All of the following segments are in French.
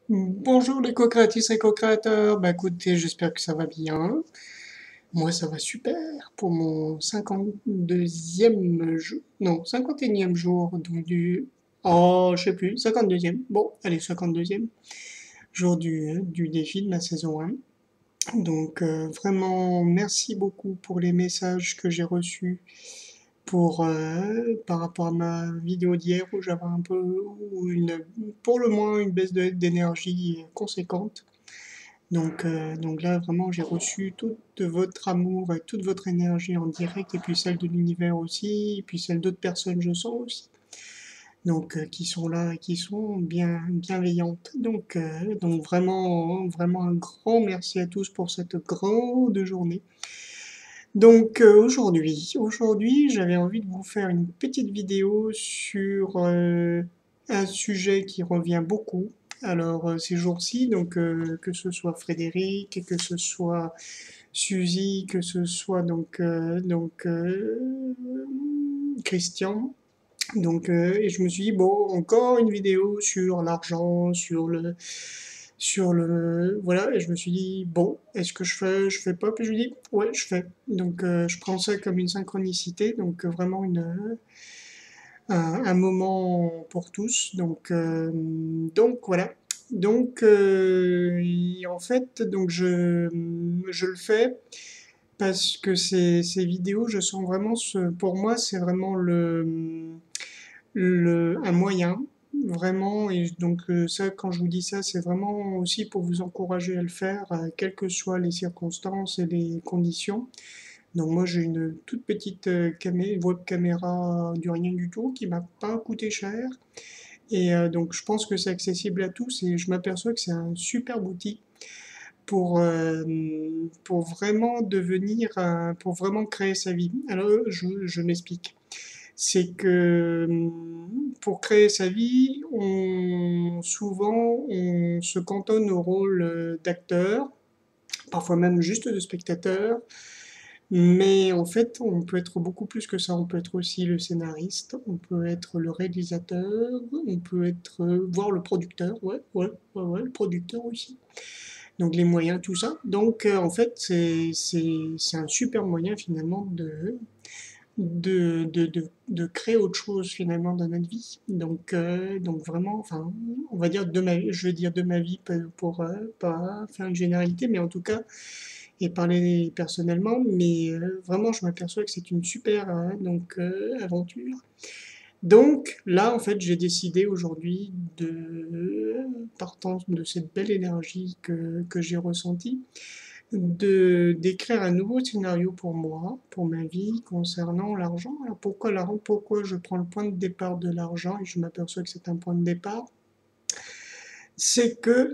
Bonjour les co-créatrices et co-créateurs, bah écoutez, j'espère que ça va bien. Moi ça va super pour mon 52e jour, non 51e jour donc oh je sais plus, 52e, bon allez 52e jour du défi de ma saison 1. Donc vraiment merci beaucoup pour les messages que j'ai reçus par rapport à ma vidéo d'hier où j'avais un peu, pour le moins une baisse d'énergie conséquente. Donc là, vraiment, j'ai reçu tout votre amour et toute votre énergie en direct, et puis celle de l'univers aussi, et puis celle d'autres personnes, je sens aussi. Donc, qui sont là et qui sont bienveillantes. Donc vraiment, vraiment un grand merci à tous pour cette grande journée. Donc aujourd'hui, j'avais envie de vous faire une petite vidéo sur un sujet qui revient beaucoup. Alors ces jours-ci, que ce soit Frédéric, que ce soit Suzy, que ce soit Christian. Et je me suis dit, bon, encore une vidéo sur l'argent, voilà, et je me suis dit, bon, est-ce que je fais pas, puis je me dis, ouais, je fais. Je prends ça comme une synchronicité, vraiment un moment pour tous, donc voilà. En fait, je le fais parce que ces vidéos, je sens vraiment pour moi, c'est vraiment un moyen, vraiment, et ça, quand je vous dis ça, c'est vraiment aussi pour vous encourager à le faire, quelles que soient les circonstances et les conditions. Donc moi j'ai une toute petite web caméra du rien du tout qui m'a pas coûté cher, et donc je pense que c'est accessible à tous, et je m'aperçois que c'est un super outil pour, euh, pour vraiment pour vraiment créer sa vie. Alors je m'explique. C'est que pour créer sa vie, souvent on se cantonne au rôle d'acteur, parfois même juste de spectateur, mais en fait on peut être beaucoup plus que ça. On peut être aussi le scénariste, on peut être le réalisateur, on peut être, voire le producteur, ouais, le producteur aussi. Donc les moyens, tout ça. En fait, c'est un super moyen finalement de créer autre chose finalement dans notre vie. Donc vraiment, enfin, on va dire je vais dire de ma vie pour pas faire une généralité, mais en tout cas, et parler personnellement, mais vraiment, je m'aperçois que c'est une super aventure. Donc là, en fait, j'ai décidé aujourd'hui partant de cette belle énergie que j'ai ressentie, d'écrire un nouveau scénario pour moi, pour ma vie, concernant l'argent. Alors pourquoi l'argent? Pourquoi je prends le point de départ de l'argent et je m'aperçois que c'est un point de départ? C'est que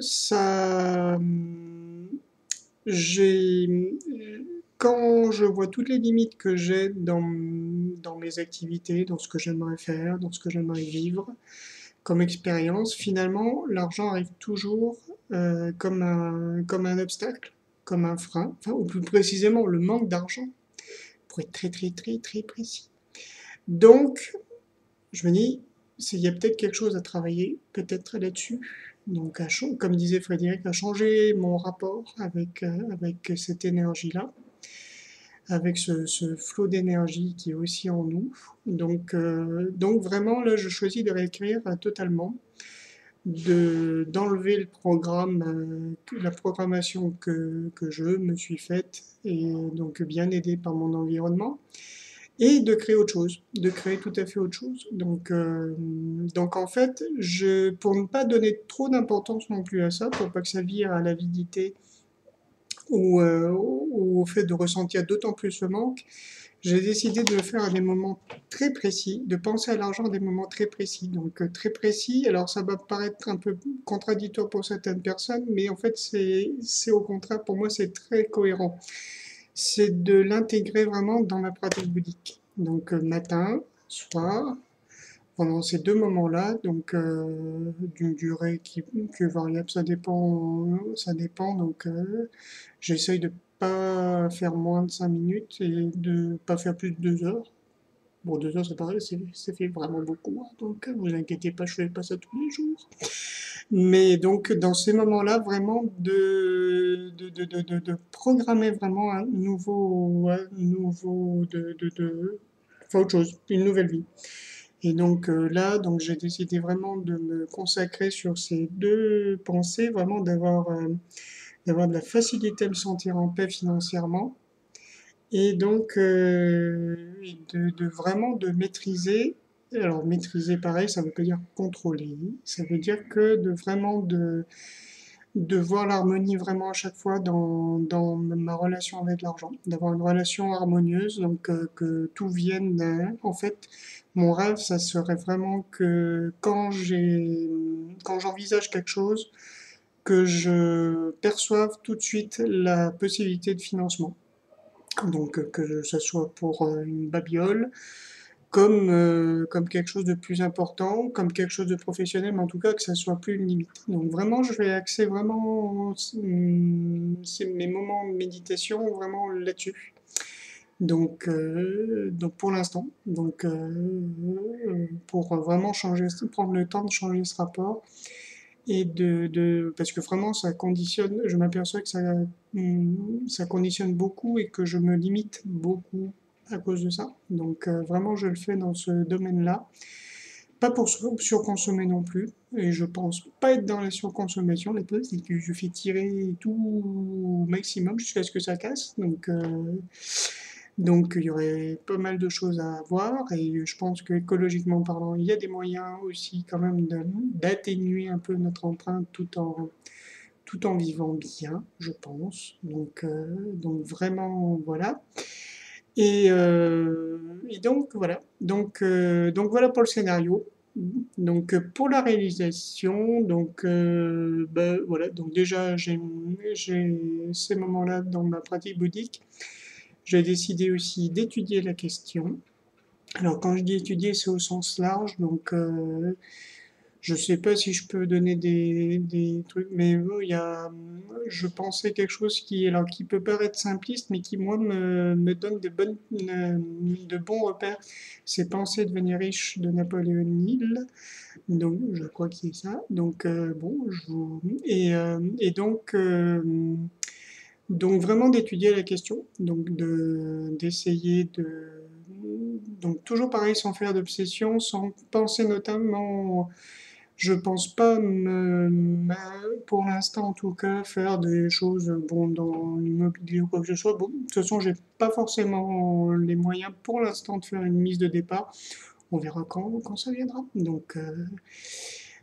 j'ai, quand je vois toutes les limites que j'ai dans mes activités, dans ce que j'aimerais faire, dans ce que j'aimerais vivre comme expérience, finalement, l'argent arrive toujours comme un obstacle, comme un frein, enfin, ou plus précisément le manque d'argent, pour être très très très très précis. Donc, je me dis, il y a peut-être quelque chose à travailler, peut-être là-dessus. Comme disait Frédéric, à changer mon rapport avec cette énergie-là, avec ce flot d'énergie qui est aussi en nous. Donc vraiment, là, je choisis de réécrire totalement, d'enlever le programme, la programmation que je me suis faite, et donc bien aidé par mon environnement, et de créer autre chose, de créer tout à fait autre chose. Donc en fait, pour ne pas donner trop d'importance non plus à ça, pour pas que ça vire à l'avidité ou au fait de ressentir d'autant plus le manque, j'ai décidé de le faire à des moments très précis, de penser à l'argent à des moments très précis. Très précis, alors ça va paraître un peu contradictoire pour certaines personnes, mais en fait c'est au contraire, pour moi c'est très cohérent. C'est de l'intégrer vraiment dans ma pratique bouddhique. Matin, soir, pendant ces deux moments-là, d'une durée qui est variable, ça dépend. J'essaye de pas faire moins de 5 minutes et de pas faire plus de 2 heures. Bon, 2 heures, c'est pareil, ça fait vraiment beaucoup, hein. Vous inquiétez pas, je fais pas ça tous les jours. Mais donc, dans ces moments-là, vraiment de programmer vraiment enfin autre chose, une nouvelle vie. Et donc là, donc j'ai décidé vraiment de me consacrer sur ces deux pensées, vraiment d'avoir de la facilité à me sentir en paix financièrement et donc de vraiment de maîtriser. Alors maîtriser, pareil, ça veut pas dire contrôler, ça veut dire que de vraiment de voir l'harmonie vraiment à chaque fois dans ma relation avec l'argent, d'avoir une relation harmonieuse, donc que tout vienne en fait, mon rêve, ça serait vraiment que quand j'envisage quelque chose, que je perçoive tout de suite la possibilité de financement. Donc que ce soit pour une babiole, comme quelque chose de plus important, comme quelque chose de professionnel, mais en tout cas que ça soit plus une limite. Donc vraiment, je vais axer vraiment mes moments de méditation vraiment là-dessus. Donc pour l'instant, pour vraiment changer, prendre le temps de changer ce rapport et parce que vraiment ça conditionne, je m'aperçois que ça conditionne beaucoup et que je me limite beaucoup à cause de ça. Donc vraiment je le fais dans ce domaine-là. Pas pour surconsommer non plus, et je pense pas être dans la surconsommation. Les trucs, c'est que je fais tirer tout au maximum jusqu'à ce que ça casse. Donc il y aurait pas mal de choses à voir, et je pense que écologiquement parlant, il y a des moyens aussi quand même d'atténuer un peu notre empreinte tout en vivant bien, je pense. Donc vraiment, voilà. Et donc voilà. Donc voilà pour le scénario. Donc pour la réalisation, voilà. Donc déjà j'ai ces moments-là dans ma pratique bouddhique. J'ai décidé aussi d'étudier la question. Alors quand je dis étudier, c'est au sens large. Donc je sais pas si je peux donner des trucs, mais je pensais quelque chose qui peut paraître simpliste, mais qui, moi, me donne de bons repères. C'est Penser devenir riche de Napoléon Hill. Donc, je crois qu'il est ça. Donc, bon, donc vraiment d'étudier la question, d'essayer donc toujours pareil, sans faire d'obsession, sans penser notamment, je pense pas pour l'instant en tout cas faire des choses bon dans l'immobilier ou quoi que ce soit. Bon, de toute façon, j'ai pas forcément les moyens pour l'instant de faire une mise de départ. On verra quand ça viendra. Donc,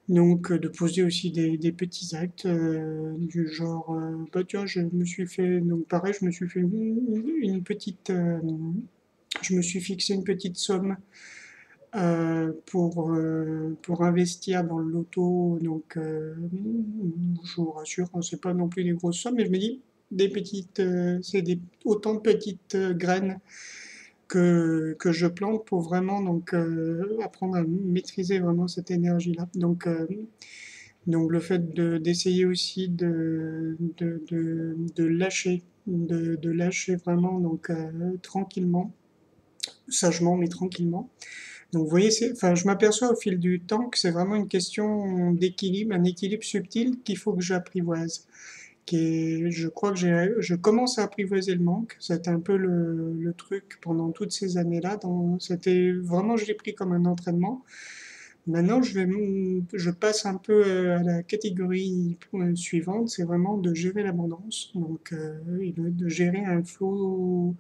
de poser aussi des petits actes du genre, bah tiens, je me suis fait, donc pareil, je me suis fait une petite, je me suis fixé une petite somme pour investir dans le loto. Donc, je vous rassure, hein, c'est pas non plus des grosses sommes, mais je me dis, autant de petites graines que je plante pour vraiment apprendre à maîtriser vraiment cette énergie-là. Donc le fait d'essayer aussi de lâcher, de lâcher vraiment tranquillement, sagement mais tranquillement. Donc vous voyez, enfin, je m'aperçois au fil du temps que c'est vraiment une question d'équilibre, un équilibre subtil qu'il faut que j'apprivoise. Je crois que je commence à apprivoiser le manque. C'était un peu le truc pendant toutes ces années-là. C'était vraiment, je l'ai pris comme un entraînement. Maintenant, je passe un peu à la catégorie suivante, c'est vraiment de gérer l'abondance, et de gérer un flot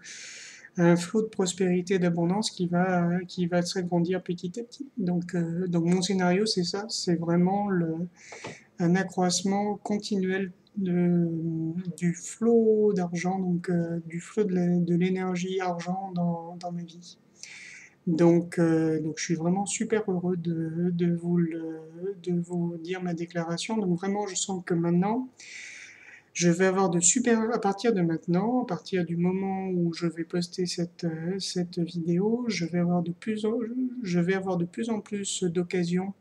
de prospérité et d'abondance qui va s'agrandir petit à petit. Donc mon scénario, c'est ça, c'est vraiment un accroissement continuel du flot d'argent, du flot de l'énergie argent dans ma vie. Donc je suis vraiment super heureux de vous dire ma déclaration. Donc vraiment, je sens que maintenant, je vais avoir à partir de maintenant, à partir du moment où je vais poster cette vidéo, je vais avoir de plus en plus d'occasions,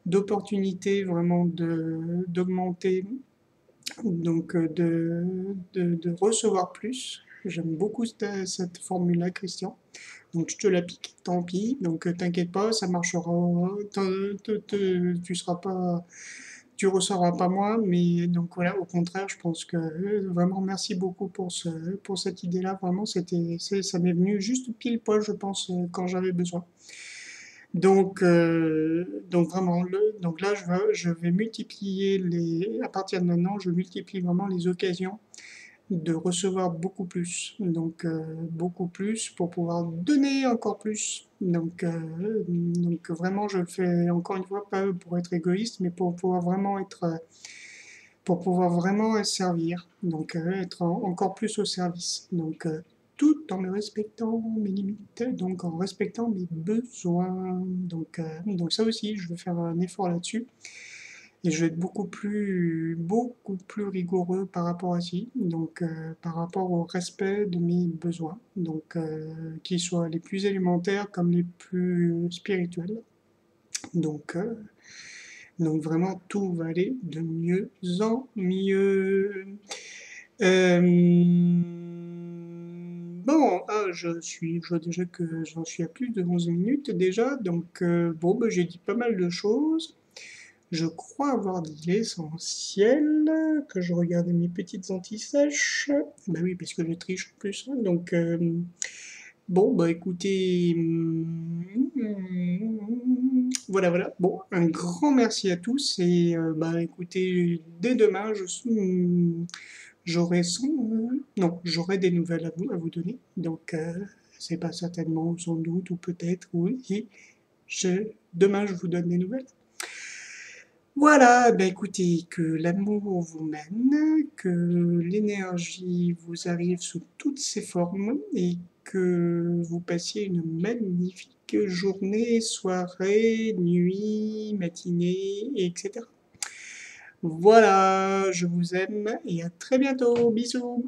d'opportunités vraiment d'augmenter, de recevoir plus. J'aime beaucoup cette formule-là, Christian. Donc je te la pique, tant pis. Donc t'inquiète pas, ça marchera. Tu seras pas, tu recevras pas moins, mais donc voilà, au contraire, je pense que vraiment merci beaucoup pour cette idée-là. Vraiment, ça m'est venu juste pile poil, je pense, quand j'avais besoin. Donc vraiment, donc là, je vais multiplier à partir de maintenant, je multiplie vraiment les occasions de recevoir beaucoup plus. Donc beaucoup plus pour pouvoir donner encore plus. Donc vraiment, je le fais encore une fois pas pour être égoïste, mais pour pouvoir vraiment servir. Donc être encore plus au service. Donc tout en me respectant mes limites, donc en respectant mes besoins. Donc ça aussi, je vais faire un effort là-dessus. Et je vais être beaucoup plus rigoureux par rapport à ci, par rapport au respect de mes besoins, qu'ils soient les plus élémentaires comme les plus spirituels. Donc, euh, donc vraiment, tout va aller de mieux en mieux. Euh, bon, je vois déjà que j'en suis à plus de 11 minutes déjà, bon, bah, j'ai dit pas mal de choses. Je crois avoir dit l'essentiel, que je regardais mes petites anti-sèches. Bah oui, parce que je triche en plus, hein. Bon, bah écoutez, voilà, voilà. Bon, un grand merci à tous et bah écoutez, dès demain, j'aurai des nouvelles à vous donner. C'est pas certainement, sans doute, ou peut-être, oui. Demain, je vous donne des nouvelles. Voilà, ben écoutez, que l'amour vous mène, que l'énergie vous arrive sous toutes ses formes et que vous passiez une magnifique journée, soirée, nuit, matinée, etc. Voilà, je vous aime et à très bientôt. Bisous.